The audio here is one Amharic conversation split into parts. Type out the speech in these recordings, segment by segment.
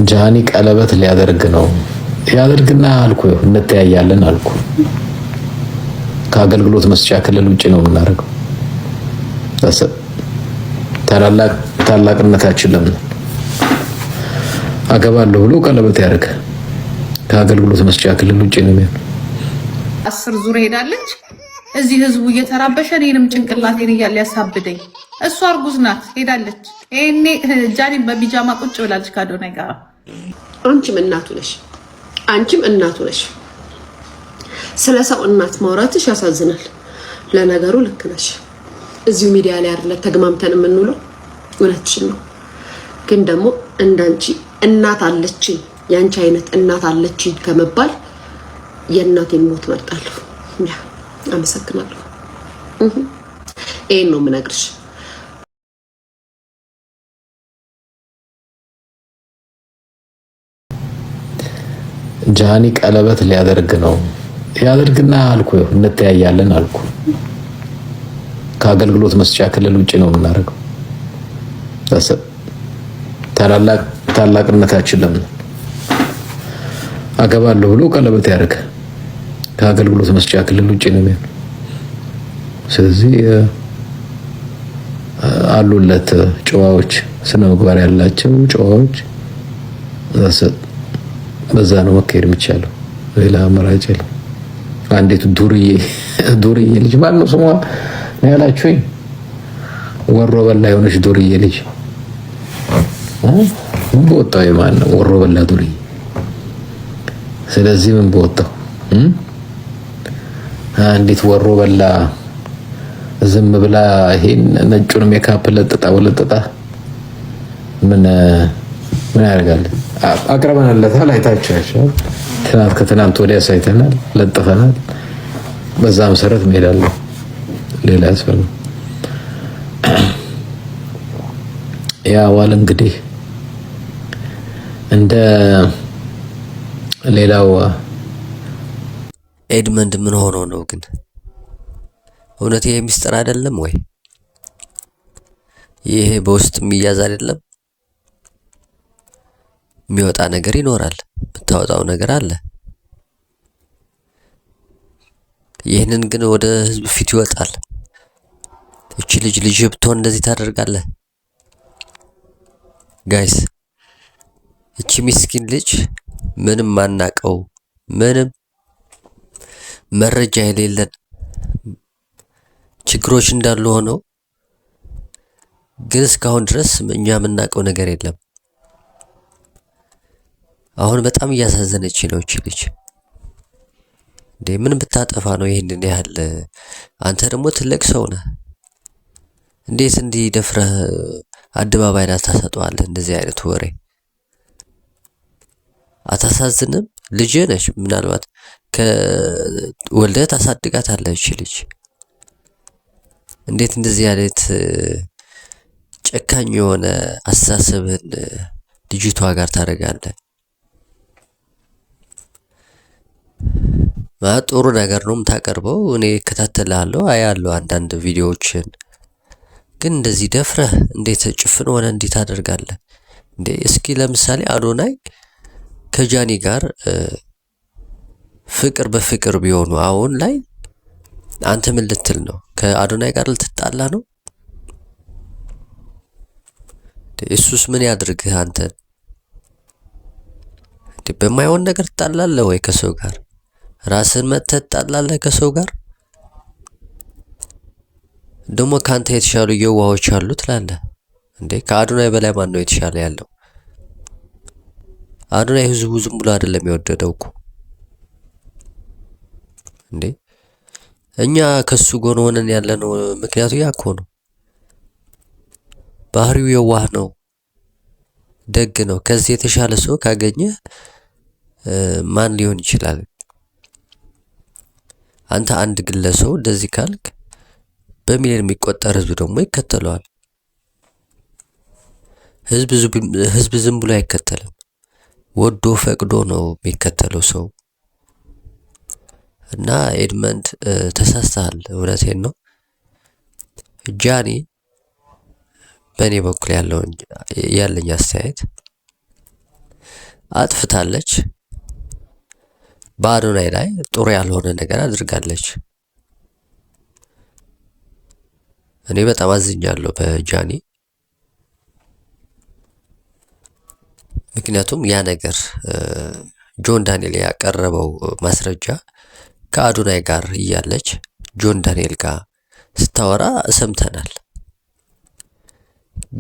ጃኒ ቀለበት ሊያደርግ ነው። ያደርግና አልኩ እንተያያለን አልኩ። ከአገልግሎት መስጫ ክልል ውጪ ነው የምናደርገው። ታላቅነታችን ለምን አገባለሁ ብሎ ቀለበት ያደርግ። ከአገልግሎት መስጫ ክልል ውጪ ነው የሚሆነው። 10 ዙር ሄዳለች። እዚህ ህዝቡ እየተራበሸ እኔንም ጭንቅላቴን እያለ ያሳብደኝ። እሷ እርጉዝ ናት ሄዳለች። እኔ ጃኒ በቢጃማ ቁጭ ብላለች ከአዶናይ ጋር። አንቺም እናቱ ነሽ፣ አንቺም እናቱ ነሽ። ስለ ሰው እናት ማውራትሽ ያሳዝናል። ለነገሩ ልክ ነሽ። እዚሁ ሚዲያ ላይ አይደለ ተግማምተን የምንውለው። እውነትሽን ነው። ግን ደግሞ እንዳንቺ እናት አለችኝ፣ ያንቺ አይነት እናት አለችኝ ከመባል የእናቴን ሞት መርጣለሁ። ያ አመሰግናለሁ። ይሄን ነው የምነግርሽ። ጃኒ ቀለበት ሊያደርግ ነው። ያደርግና አልኩ እንተያያለን አልኩ። ከአገልግሎት መስጫ ክልል ውጪ ነው የምናደርገው። ታላቅነታችን ለምን አገባለሁ ብሎ ቀለበት ያደርግ። ከአገልግሎት መስጫ ክልል ውጪ ነው የሚሆነው። ስለዚህ አሉለት ጨዋዎች፣ ስነ ምግባር ያላቸው ጨዋዎች። በዛ ነው መካሄድ የሚቻለው። ሌላ አማራጭ የለም። አንዲት ዱርዬ ልጅ ማን ነው ስሟ ነው ያላችሁኝ? ወሮ በላ የሆነች ዱርዬ ልጅ ምን በወጣው የማን ነው ወሮ በላ ዱርዬ? ስለዚህ ምን በወጣው አንዲት ወሮ በላ ዝም ብላ ይሄን ነጩን ሜካፕ ለጥጣ ምን ያደርጋል? አቅርበንለታል። አይታችኋል። ከትናንት ወዲያ ሳይተናል፣ ለጥፈናል። በዛ መሰረት እንሄዳለን። ሌላ ያስፈልግ ያ ዋል እንግዲህ እንደ ሌላው ኤድመንድ ምን ሆኖ ነው ግን? እውነት ይሄ ሚስጥር አይደለም ወይ? ይሄ በውስጥ የሚያዝ አይደለም? የሚወጣ ነገር ይኖራል፣ የምታወጣው ነገር አለ። ይህንን ግን ወደ ህዝብ ፊት ይወጣል። እቺ ልጅ ብትሆን እንደዚህ ታደርጋለህ? ጋይስ እቺ ምስኪን ልጅ ምንም ማናቀው፣ ምንም መረጃ የሌለን ችግሮች እንዳሉ ሆነው ግን እስካሁን ድረስ እኛ የምናውቀው ነገር የለም። አሁን በጣም እያሳዘነች ነው እቺ ልጅ። እንዴ ምን ብታጠፋ ነው ይሄንን ያህል? አንተ ደግሞ ትልቅ ሰው ነህ። እንዴት እንዲህ ደፍረህ አደባባይ ላይ ታሰጠዋለህ? እንደዚህ አይነት ወሬ አታሳዝንም? ልጅ ነሽ፣ ምናልባት ከወልደህ ታሳድጋታለህ እቺ ልጅ። እንዴት እንደዚህ አይነት ጨካኝ የሆነ አስተሳሰብን ልጅቷ ጋር ታደርጋለህ? ጥሩ ነገር ነው የምታቀርበው። እኔ እከታተልሃለሁ፣ አያለሁ አንዳንድ ቪዲዮዎችን። ግን እንደዚህ ደፍረህ እንዴት ጭፍን ሆነ እንዴት ታደርጋለህ እንዴ? እስኪ ለምሳሌ አዶናይ ከጃኒ ጋር ፍቅር በፍቅር ቢሆኑ አሁን ላይ አንተ ምን ልትል ነው? ከአዶናይ ጋር ልትጣላ ነው? ኢየሱስ ምን ያድርግህ አንተ? በማይሆን ነገር ትጣላለህ ወይ ከሰው ጋር? ራስን መተህ ትጣላለህ ከሰው ጋር? ደግሞ ካንተ የተሻሉ የዋሆች አሉ ትላለህ እንዴ? ከአዶናይ በላይ ማን ነው የተሻለ ያለው? አዶናይ ህዝቡ ዝም ብሎ አይደለም የወደደው እኮ እንዴ። እኛ ከሱ ጎን ሆነን ያለነው ምክንያቱ ያ እኮ ነው። ባህሪው የዋህ ነው፣ ደግ ነው። ከዚህ የተሻለ ሰው ካገኘ ማን ሊሆን ይችላል? አንተ አንድ ግለሰብ እንደዚህ ካልክ በሚሊዮን የሚቆጠር ህዝብ ደግሞ ይከተለዋል። ህዝብ ዝም ብሎ አይከተልም፣ ወዶ ፈቅዶ ነው የሚከተለው ሰው። እና ኤድመንድ ተሳስተሃል፣ እውነቴን ነው። ጃኒ በእኔ በኩል ያለኝ አስተያየት አጥፍታለች። በአዶናይ ላይ ጥሩ ያልሆነ ነገር አድርጋለች። እኔ በጣም አዝኛለሁ በጃኒ። ምክንያቱም ያ ነገር ጆን ዳንኤል ያቀረበው ማስረጃ ከአዶናይ ጋር እያለች ጆን ዳንኤል ጋር ስታወራ ሰምተናል።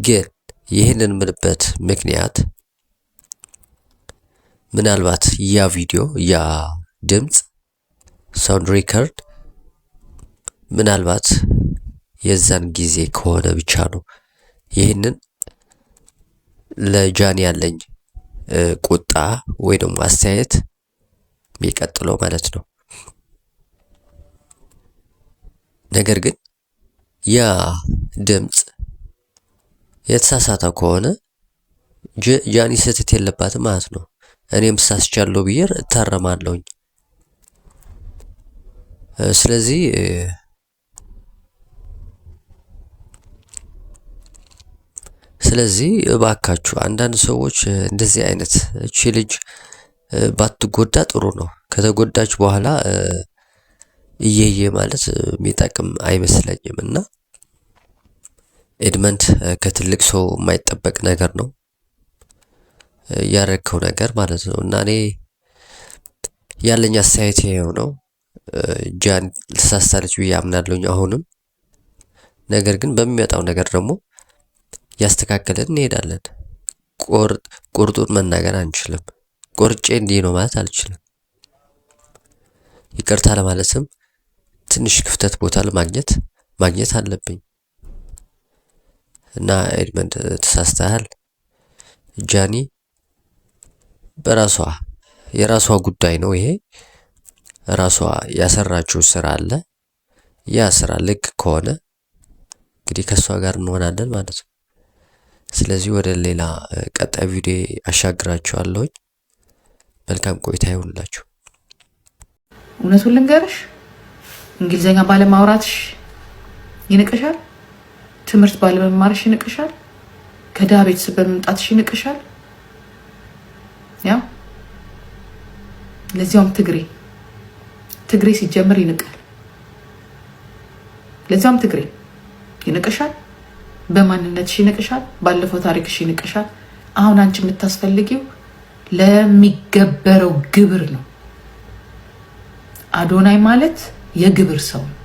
ግን ይህንን ምልበት ምክንያት ምናልባት ያ ቪዲዮ ያ ድምጽ ሳውንድ ሪከርድ ምናልባት የዛን ጊዜ ከሆነ ብቻ ነው ይህንን ለጃኒ ያለኝ ቁጣ ወይ ደግሞ አስተያየት የሚቀጥለው ማለት ነው። ነገር ግን ያ ድምጽ የተሳሳተ ከሆነ ጃኒ ስህተት የለባትም ማለት ነው። እኔም ተሳስቻለሁ ብዬ እታረማለሁኝ። ስለዚህ እባካችሁ አንዳንድ ሰዎች እንደዚህ አይነት እቺ ልጅ ባትጎዳ ጥሩ ነው። ከተጎዳች በኋላ እየየ ማለት የሚጠቅም አይመስለኝም እና ኤድመንድ ከትልቅ ሰው የማይጠበቅ ነገር ነው ያረከው ነገር ማለት ነው። እና እኔ ያለኝ አስተያየት ይሄው ነው። ጃኒ ተሳስታለች ብዬ አምናለሁኝ አሁንም። ነገር ግን በሚመጣው ነገር ደግሞ ያስተካከለን እንሄዳለን። ቁርጡን መናገር አንችልም። ቆርጬ እንዲህ ነው ማለት አልችልም። ይቅርታ ለማለትም ትንሽ ክፍተት ቦታ ማግኘት አለብኝ እና ኤድመንድ ተሳስተሃል። ጃኒ የራሷ ጉዳይ ነው ይሄ። ራሷ ያሰራችው ስራ አለ። ያ ስራ ልክ ከሆነ እንግዲህ ከሷ ጋር እንሆናለን ማለት ነው። ስለዚህ ወደ ሌላ ቀጣይ ቪዲዮ አሻግራችኋለሁ። መልካም ቆይታ ይሁንላችሁ። እውነቱን ልንገርሽ፣ እንግሊዘኛ ባለማውራትሽ ይንቅሻል። ትምህርት ባለመማርሽ ይንቅሻል። ከድሃ ቤተሰብ በመምጣትሽ ይንቅሻል። ያ ለዚያውም ትግሬ ሲጀምር ይንቃል። ለዚያውም ትግሬ ይንቅሻል። በማንነትሽ ይንቅሻል። ባለፈው ታሪክሽ ይንቅሻል። አሁን አንቺ የምታስፈልጊው ለሚገበረው ግብር ነው። አዶናይ ማለት የግብር ሰው ነው።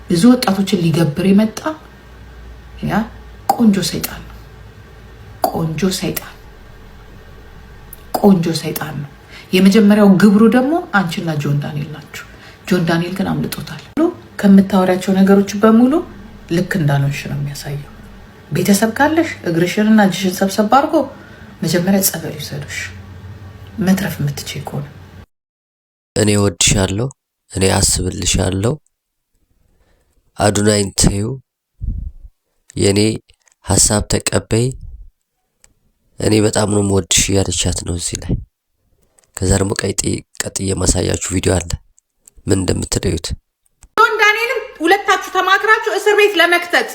ብዙ ወጣቶችን ሊገብር የመጣ ያ ቆንጆ ሰይጣን ነው። ቆንጆ ሰይጣን ነው። የመጀመሪያው ግብሩ ደግሞ አንቺና ጆን ዳንኤል ናችሁ። ጆን ዳንኤል ግን አምልጦታል። ከምታወሪያቸው ነገሮች በሙሉ ልክ እንዳልሆንሽ ነው የሚያሳየው። ቤተሰብ ካለሽ እግርሽንና እጅሽን ሰብሰብ አድርጎ መጀመሪያ ጸበል ይሰዱሽ መትረፍ የምትችይ ከሆነ። እኔ ወድሻለሁ፣ እኔ አስብልሻለሁ። አዶናይን ተይው፣ የኔ ሐሳብ ተቀበይ፣ እኔ በጣም ነው የምወድሽ ያለቻት ነው እዚህ ላይ። ከዛ ደግሞ ቀጥዬ ማሳያችሁ ቪዲዮ አለ ምን እንደምትደዩት። ጆን ዳንኤልም ሁለታችሁ ተማክራችሁ እስር ቤት ለመክተት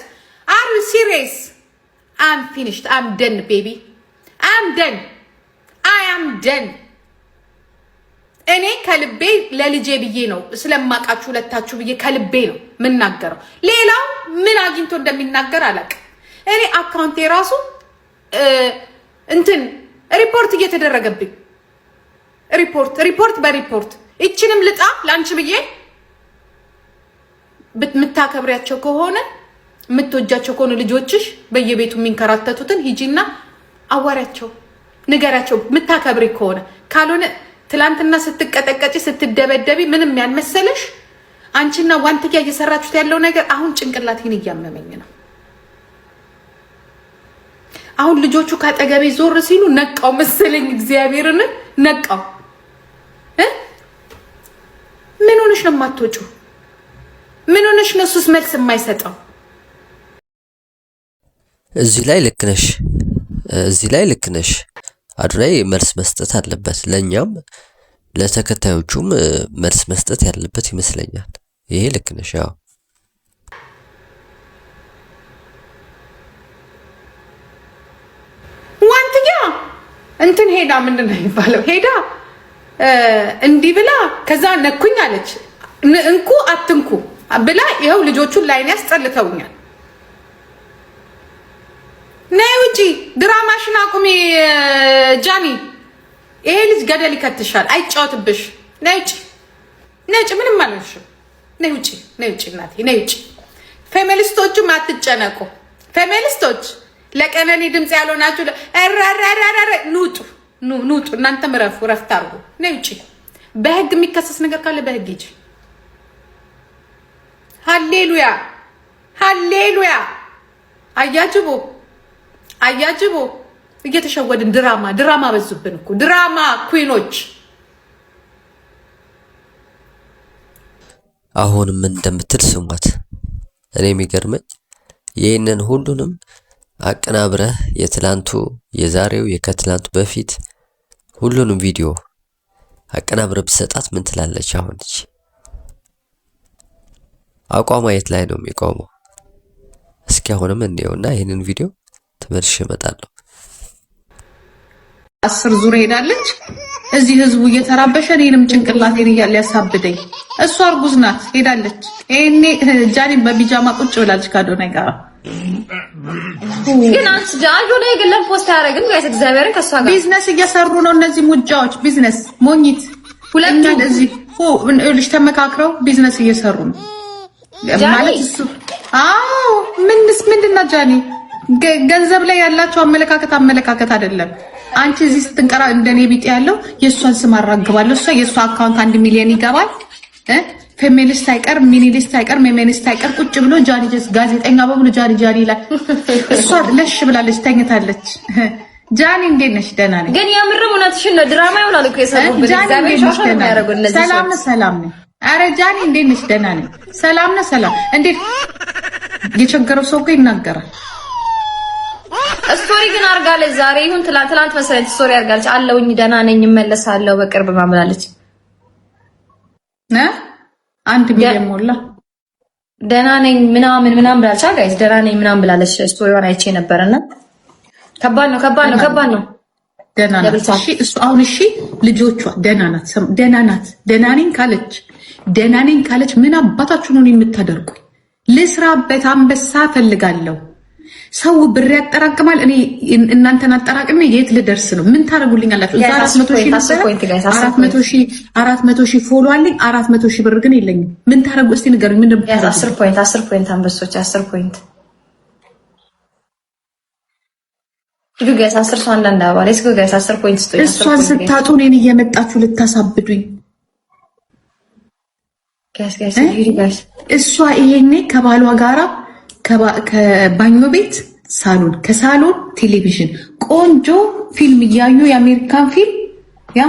አር ዩ ሲሪየስ? አም ፊኒሽድ አም ደን ቤቢ አም ደን አይ አም ደን። እኔ ከልቤ ለልጄ ብዬ ነው ስለማቃችሁ ሁለታችሁ ብዬ ከልቤ ነው የምናገረው። ሌላው ምን አግኝቶ እንደሚናገር አላውቅም። እኔ አካውንቴ ራሱ ሪፖርት እየተደረገብኝ ሪፖርት በሪፖርት እቺንም ልጣ ላንቺ ብዬ የምታከብሪያቸው ከሆነ የምትወጃቸው ከሆነ ልጆችሽ በየቤቱ የሚንከራተቱትን ሂጂና አዋሪያቸው፣ ንገሪያቸው የምታከብሪ ከሆነ። ካልሆነ ትላንትና ስትቀጠቀጪ ስትደበደቢ ምንም ያልመሰለሽ አንቺና ዋንትያ እየሰራችሁት ያለው ነገር አሁን ጭንቅላቴን እያመመኝ ነው። አሁን ልጆቹ ካጠገቤ ዞር ሲሉ ነቃው መሰለኝ። እግዚአብሔርን ነቃው። ምን ሆነሽ ነው የማትወጪው? ምን ሆነሽ ነው እሱስ መልስ የማይሰጠው? እዚህ ላይ ልክ ነሽ። አዶናይ መልስ መስጠት አለበት። ለኛም ለተከታዮቹም መልስ መስጠት ያለበት ይመስለኛል። ይሄ ልክ ነሽ። ያው እንትን ሄዳ ምንድን ነው የሚባለው? ሄዳ እንዲህ ብላ ከዛ ነኩኝ አለች። እንኩ አትንኩ ብላ ይኸው ልጆቹን ላይን ያስጠልተውኛል። ነይ ውጪ፣ ድራማሽን አቁሚ ጃኒ። ይሄ ልጅ ገደል ይከትሻል፣ አይጫወትብሽ። ነይ ውጪ፣ ነይ ውጪ፣ ምንም አልልሽም። ነይ ውጪ፣ ነይ ውጪ እናቴ፣ ነይ ውጪ። ፌሚኒስቶቹም አትጨነቁ። ፌሚኒስቶች ለቀነኒ ድምፅ ያልሆናችሁ ኑጡ፣ ኑጡ። እናንተም ረፍት አድርጉ። ነይ ውጪ። በህግ የሚከሰስ ነገር ካለ በህግ ሂጂ። ሃሌሉያ፣ ሃሌሉያ። አያጅቦ፣ አያጅቦ። እየተሸወድን ድራማ በዙብን እኮ ድራማ ኩዊኖች። አሁንም እንደምትል ስሟት። እኔ የሚገርመኝ ይህንን ሁሉንም አቀናብረህ የትላንቱ፣ የዛሬው፣ የከትላንቱ በፊት ሁሉንም ቪዲዮ አቀናብረህ ብትሰጣት ምን ትላለች? አሁን እቺ አቋሟ የት ላይ ነው የሚቆመው? እስኪ አሁንም እንየውና ይህንን ቪዲዮ ተመልሼ እመጣለሁ። 10 ዙር ሄዳለች። እዚህ ህዝቡ እየተራበሸ እኔንም ጭንቅላቴን እያለ ያሳብደኝ። እሷ እርጉዝ ናት፣ ሄዳለች። ይሄኔ ጃኒ በቢጃማ ቁጭ ብላለች ከአዶናይ ጋር። ግን አንቺ አዶናይ ግን ለፖስት ያደረግን ጋይስ እግዚአብሔርን ከሷ ጋር ቢዝነስ እየሰሩ ነው እነዚህ ሙጃዎች። ቢዝነስ ሞኝት ሁለቱም እዚህ ልጅ ተመካክረው ቢዝነስ እየሰሩ ነው ማለት እሱ። አዎ ምንድነው ጃኒ? ገንዘብ ላይ ያላቸው አመለካከት አይደለም። አንቺ እዚህ ስትንቀራ እንደኔ ቢጤ ያለው የእሷን ስም አራግባለሁ። እሷ የእሷ አካውንት 1 ሚሊዮን ይገባል። ፌሚኒስት አይቀር ሚኒሊስት አይቀር ሜሜኒስት አይቀር ቁጭ ብሎ ጃኒ ጀስ ጋዜጠኛ በሙሉ ጃኒ ይላል። እሷ ለሽ ብላለች፣ ተኝታለች። ጃኒ እንዴት ነሽ? ደህና ነኝ። ግን የምርም እውነትሽን ነው። ድራማ ይሆናል እኮ የሰሩበት። ሰላም ነኝ። አረ ጃኒ እንዴት ነሽ? ደህና ነኝ። ሰላም ነው። ሰላም እንዴት? የቸገረው ሰው እኮ ይናገራል። ስቶሪ ግን አርጋለች ዛሬ ይሁን ትላንት መሰለኝ ስቶሪ አርጋለች። አለውኝ ደህና ነኝ እመለሳለሁ በቅርብ ማምላለች። 1 ሚሊዮን ሞላ። ደህና ነኝ ምናምን ብላለች። ጋይስ ደህና ነኝ ምናምን ብላለች። ስቶሪዋን አይቼ ነበርና ከባድ ነው። ደህና ናት። እሱ አሁን እሺ ልጆቿ ደህና ናት። ደህና ነኝ ካለች ምን አባታችሁ ነው የምታደርጉ? ልስራበት አንበሳ ፈልጋለሁ። ሰው ብር ያጠራቅማል። እኔ እናንተን አጠራቅሜ የት ልደርስ ነው? ምን ታደርጉልኛላችሁ? 400,000 ፎሎ አለኝ። 400,000 ብር ግን የለኝም። ምን ታደርጉ? እስቲ ንገሩኝ። ምን እንደምታደርጉ? 10 ፖይንት አንበሶች 10 ፖይንት ሂዱ ጋይስ። 10 ሰው አንዳንድ አባል እስኪ ጋይስ 10 ፖይንት ስጡኝ። እሷን ስታጡ እኔን እየመጣችሁ ልታሳብዱኝ ጋይስ ሂዱ ጋይስ። እሷ ይሄኔ ከባሏ ጋራ ከባኞ ቤት ሳሎን፣ ከሳሎን ቴሌቪዥን ቆንጆ ፊልም እያዩ የአሜሪካን ፊልም ያ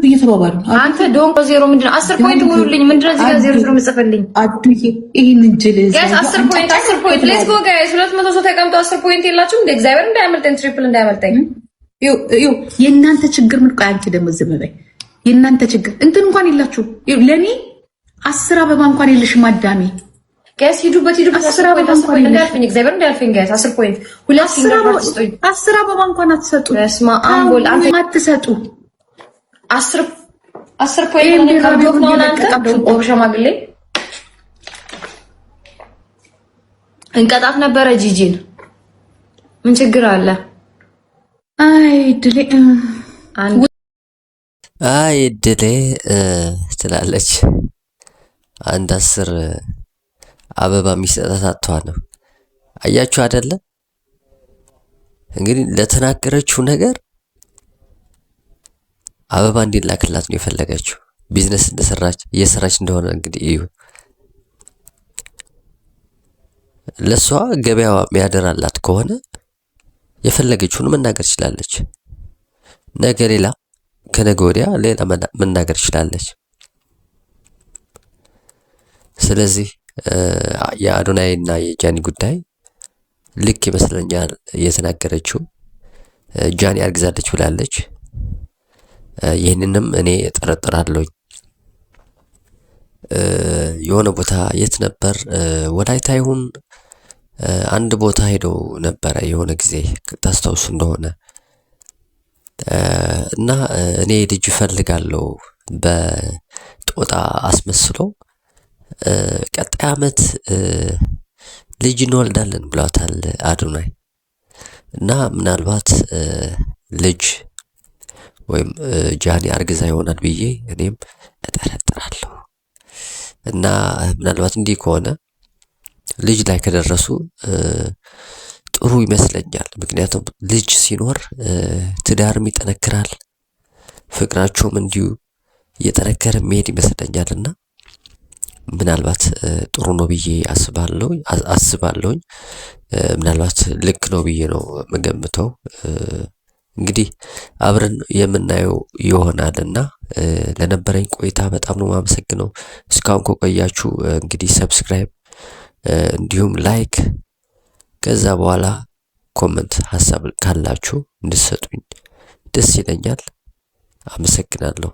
እየተባባሉ አንተ ዶንቆ ዜሮ ምንድነው? 10 ፖይንት ሙሉልኝ። ምንድነው እዚህ ጋር ዜሮ ምጽፈልኝ? አዱዬ ይሄን እንጅል ጋይስ 10 ፖይንት ሌትስ ጎ ጋይስ። 200 ሰው ተቀምጦ 10 ፖይንት የላችሁም እንደ እግዚአብሔር እንዳያመልጠኝ፣ ትሪፕል እንዳያመልጠኝ። የእናንተ ችግር ምን? ቆይ አንቺ ደግሞ ዝም በይ። የእናንተ ችግር እንትን እንኳን የላችሁ። ለኔ 10 አበባ እንኳን የለሽም አዳሜ። ጋይስ ሂዱበት 10 አበባ እንኳን እንዳልፈኝ እግዚአብሔር እንዳልፈኝ ጋይስ 10 ፖይንት 10 አበባ እንኳን አትሰጡ። ስማ አንጎል አንተ አትሰጡ። 10 ፖይንት ነው ነው አንተ ዶንቆ ሸማግሌ እንቀጣት ነበረ ጂጂን። ምን ችግር አለ? አይ ድሌ ትላለች። አንድ 10 አበባ የሚሰጣት አጥቷ ነው። አያችሁ አይደለ? እንግዲህ ለተናገረችው ነገር አበባ እንዲላክላት ነው የፈለገችው። ቢዝነስ እየሰራች እንደሆነ እንግዲህ እዩ። ለሷ ገበያዋ የሚያደራላት ከሆነ የፈለገችውን መናገር ትችላለች። ነገ ሌላ ከነገ ወዲያ ሌላ መናገር ትችላለች። ስለዚህ የአዶናይና የጃኒ ጉዳይ ልክ ይመስለኛል የተናገረችው። ጃኒ አርግዛለች ብላለች። ይህንንም እኔ እጠረጥራለሁ። የሆነ ቦታ የት ነበር? ወላይታ ይሁን አንድ ቦታ ሄደው ነበረ የሆነ ጊዜ ታስታውሱ እንደሆነ እና እኔ ልጅ እፈልጋለሁ በጦጣ አስመስሎ ቀጣይ ዓመት ልጅ እንወልዳለን ብለውታል አዶናይ። እና ምናልባት ልጅ ወይም ጃኒ አርግዛ ይሆናል ብዬ እኔም እጠረጥራለሁ። እና ምናልባት እንዲህ ከሆነ ልጅ ላይ ከደረሱ ጥሩ ይመስለኛል። ምክንያቱም ልጅ ሲኖር ትዳርም ይጠነክራል፣ ፍቅራቸውም እንዲሁ እየጠነከረ መሄድ ይመስለኛልና ምናልባት ጥሩ ነው ብዬ አስባለሁኝ። ምናልባት ልክ ነው ብዬ ነው የምገምተው። እንግዲህ አብረን የምናየው ይሆናልና ለነበረኝ ቆይታ በጣም ነው የማመሰግነው። እስካሁን ከቆያችሁ እንግዲህ ሰብስክራይብ እንዲሁም ላይክ ከዛ በኋላ ኮመንት ሀሳብ ካላችሁ እንድትሰጡኝ ደስ ይለኛል። አመሰግናለሁ።